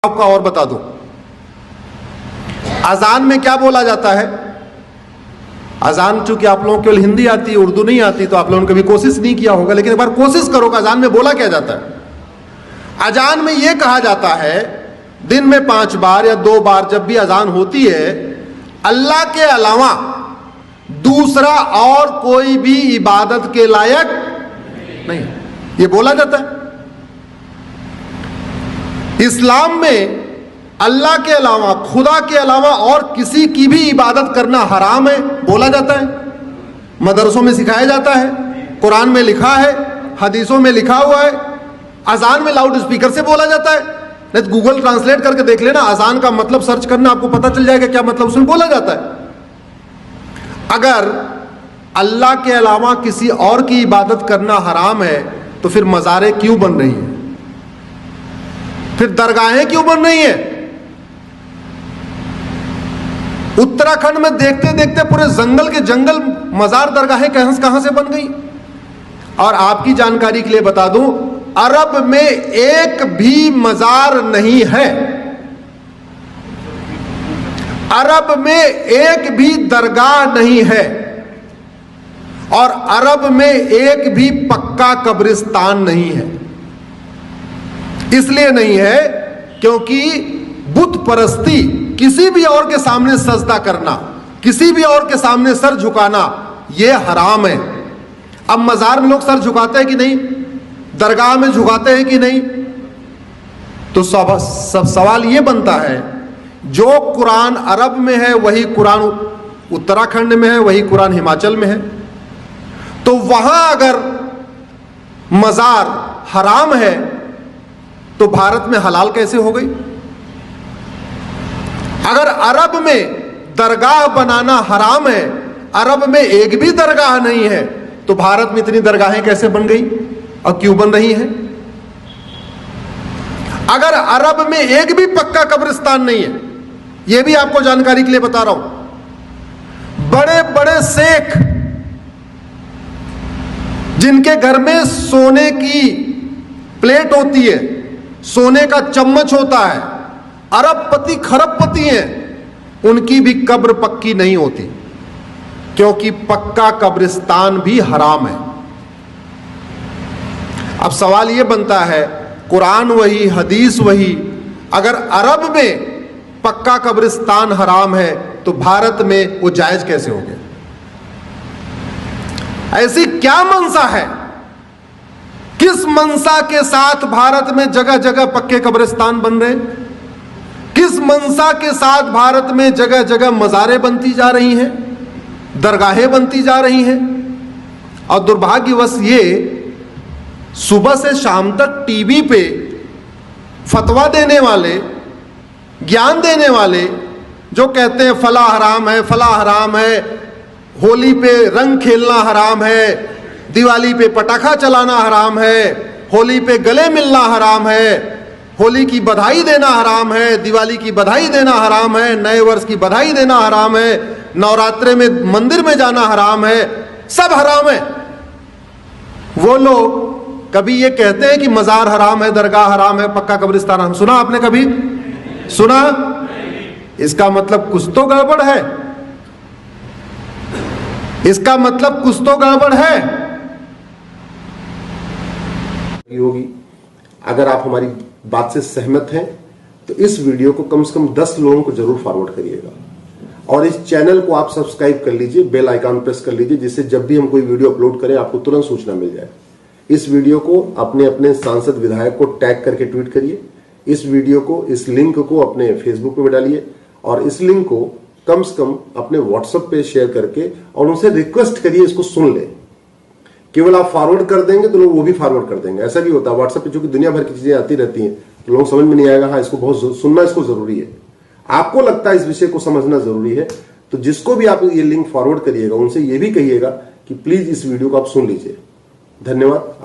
आपका और बता दूं, अजान में क्या बोला जाता है। अजान चूंकि आप लोगों को केवल हिंदी आती है, उर्दू नहीं आती, तो आप लोगों ने कभी कोशिश नहीं किया होगा, लेकिन एक बार कोशिश करो कि अजान में बोला क्या जाता है। अजान में यह कहा जाता है दिन में 5 बार या 2 बार जब भी अजान होती है, अल्लाह के अलावा दूसरा और कोई भी इबादत के लायक नहीं, यह बोला जाता है। इस्लाम में अल्लाह के अलावा, खुदा के अलावा और किसी की भी इबादत करना हराम है, बोला जाता है। मदरसों में सिखाया जाता है, कुरान में लिखा है, हदीसों में लिखा हुआ है। अजान में लाउड स्पीकर से बोला जाता है, नहीं तो गूगल ट्रांसलेट करके देख लेना, अजान का मतलब सर्च करना, आपको पता चल जाएगा क्या मतलब उसमें बोला जाता है। अगर अल्लाह के अलावा किसी और की इबादत करना हराम है तो फिर मज़ारें क्यों बन रही हैं, फिर दरगाहें क्यों बन रही हैं। उत्तराखंड में देखते देखते पूरे जंगल के जंगल मजार दरगाहें कहां से बन गई। और आपकी जानकारी के लिए बता दूं, अरब में एक भी मजार नहीं है, अरब में एक भी दरगाह नहीं है, और अरब में एक भी पक्का कब्रिस्तान नहीं है। इसलिए नहीं है क्योंकि बुत परस्ती, किसी भी और के सामने सजदा करना, किसी भी और के सामने सर झुकाना, यह हराम है। अब मजार में लोग सर झुकाते हैं कि नहीं, दरगाह में झुकाते हैं कि नहीं, तो सब सवाल यह बनता है, जो कुरान अरब में है वही कुरान उत्तराखंड में है, वही कुरान हिमाचल में है, तो वहां अगर मजार हराम है तो भारत में हलाल कैसे हो गई। अगर अरब में दरगाह बनाना हराम है, अरब में एक भी दरगाह नहीं है, तो भारत में इतनी दरगाहें कैसे बन गई और क्यों बन रही हैं। अगर अरब में एक भी पक्का कब्रिस्तान नहीं है, यह भी आपको जानकारी के लिए बता रहा हूं, बड़े बड़े शेख जिनके घर में सोने की प्लेट होती है, सोने का चम्मच होता है, अरबपति खरबपति हैं, उनकी भी कब्र पक्की नहीं होती, क्योंकि पक्का कब्रिस्तान भी हराम है। अब सवाल यह बनता है, कुरान वही, हदीस वही, अगर अरब में पक्का कब्रिस्तान हराम है तो भारत में वो जायज कैसे हो गया। ऐसी क्या मंशा है, किस मंशा के साथ भारत में जगह जगह पक्के कब्रिस्तान बन रहे, किस मंशा के साथ भारत में जगह जगह मज़ारें बनती जा रही हैं, दरगाहें बनती जा रही हैं। और दुर्भाग्यवश ये सुबह से शाम तक टीवी पे फतवा देने वाले, ज्ञान देने वाले, जो कहते हैं फला हराम है, फला हराम है, होली पे रंग खेलना हराम है, दिवाली पे पटाखा चलाना हराम है, होली पे गले मिलना हराम है, होली की बधाई देना हराम है, दिवाली की बधाई देना हराम है, नए वर्ष की बधाई देना हराम है, नवरात्रे में मंदिर में जाना हराम है, सब हराम है। वो लोग कभी ये कहते हैं कि मजार हराम है, दरगाह हराम है, पक्का कब्रिस्तान हराम, सुना आपने कभी सुना। इसका मतलब कुछ तो गड़बड़ है, इसका मतलब कुछ तो गड़बड़ है होगी। अगर आप हमारी बात से सहमत हैं तो इस वीडियो को कम से कम 10 लोगों को जरूर फॉरवर्ड करिएगा, और इस चैनल को आप सब्सक्राइब कर लीजिए, बेल आइकन प्रेस कर लीजिए, जिससे जब भी हम कोई वीडियो अपलोड करें आपको तुरंत सूचना मिल जाए। इस वीडियो को अपने अपने सांसद विधायक को टैग करके ट्वीट करिए, इस वीडियो को, इस लिंक को अपने फेसबुक पे डालिए, और इस लिंक को कम से कम अपने व्हाट्सएप पे शेयर करके और उनसे रिक्वेस्ट करिए इसको सुन ले। केवल आप फॉरवर्ड कर देंगे तो लोग वो भी फॉरवर्ड कर देंगे। ऐसा भी होता है व्हाट्सएप पे, चूंकि दुनिया भर की चीजें आती रहती हैं, तो लोगों समझ में नहीं आएगा, हाँ इसको बहुत सुनना, इसको जरूरी है, आपको लगता है इस विषय को समझना जरूरी है, तो जिसको भी आप ये लिंक फॉरवर्ड करिएगा उनसे ये भी कहिएगा कि प्लीज इस वीडियो को आप सुन लीजिए। धन्यवाद।